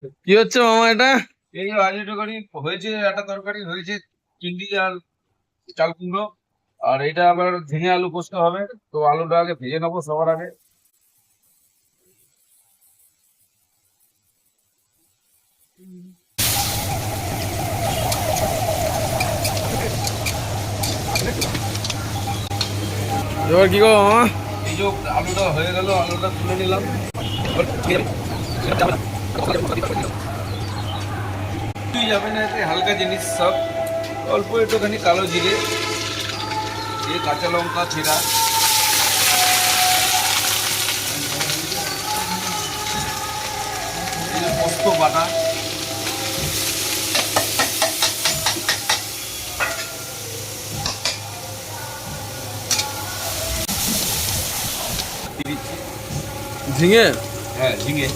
কি হচ্ছে মামা এটা? এই যে আজ একটুখানি হয়েছে, একটা তরকারি হয়েছে, চিংড়ি আর চাল কুমড়ো। আর এটা আবার ঝিঙে আলু পোস্ত হবে। তো আলুটা আগে ভেজে নেবো সবার আগে। এবার কি করবো মামা? এই যে আলুটা হয়ে গেল, আলুটা তুলে নিলাম। তুই যাবে না, এতে হালকা জিনিস সব। অল্প একটুখানি কালো জিরে, এই কাঁচা লঙ্কা ছেঁড়া, এই যে পোস্ত বাটা, দিয়ে দিচ্ছি। ঝিঙে? হ্যাঁ, ঝিঙে।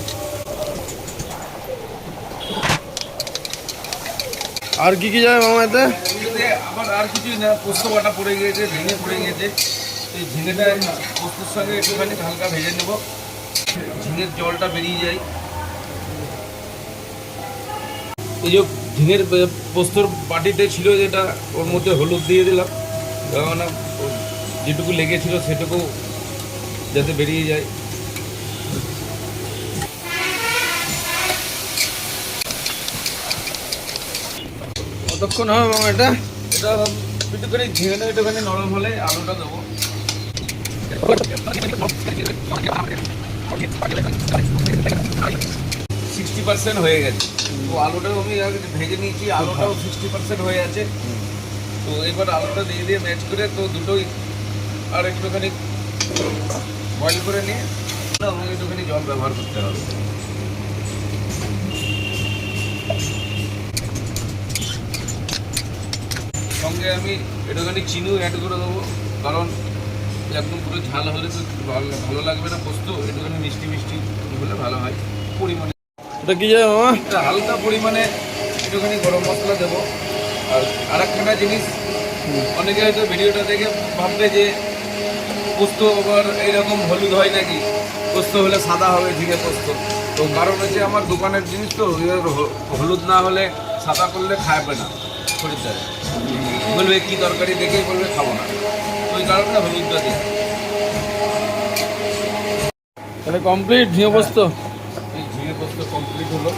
আর কি কি যাবে মামা এতে? এতে আবার আর কিছুই না, পোস্ত বাটা পড়ে গিয়েছে, ঝিঙে পড়ে গিয়েছে। এই ঝিঙেটা পোস্তর সঙ্গে একটুখানি হালকা ভেজে নেব, ঝিঙের জলটা বেরিয়ে যায়। এই যে ঝিঙের পোস্তর বাটিতে ছিল যেটা, ওর মধ্যে হলুদ দিয়ে দিলাম, কারণ যেটুকু লেগেছিল সেটুকু যাতে বেরিয়ে যায়। কতক্ষণ হবে মামা এটা? এটা একটুখানি ঝিঙেটা একটুখানি নরম হলে আলুটা দেবো। 60% হয়ে গেছে। তো আলুটাও আমি আগে ভেজে নিয়েছি, আলুটাও 60% হয়ে আছে। তো এবার আলুটা দিয়ে দিয়ে ম্যাচ করে, তো দুটোই আর একটুখানি বয়েল করে নিয়ে আমাকে একটুখানি জল ব্যবহার করতে হবে। সঙ্গে আমি একটুখানি চিনিও অ্যাড করে দেবো, কারণ একদম পুরো ঝাল হলে তো ভালো ভালো লাগবে না। পোস্ত একটুখানি মিষ্টি মিষ্টি হলে ভালো হয় পরিমাণে। এটা কি যাবে মামা? একটা হালকা পরিমাণে একটুখানি গরম মশলা দেবো। আর আরেকখানা জিনিস, অনেকে হয়তো ভিডিওটা দেখে ভাববে যে পোস্ত আবার এইরকম হলুদ হয় নাকি, পোস্ত হলে সাদা হবে ঝিঙে পোস্ত। তো কারণ হচ্ছে আমার দোকানের জিনিস তো, এবার হলুদ না হলে সাদা করলে খাবে না খরিদ্দারে, বলবে কি তরকারি দেখেই বলবে খাবো না। ওই কারণে হলুদটা দিই। তাহলে কমপ্লিট ঝিঙে পোস্ত? এই ঝিঙে পোস্ত কমপ্লিট হলো।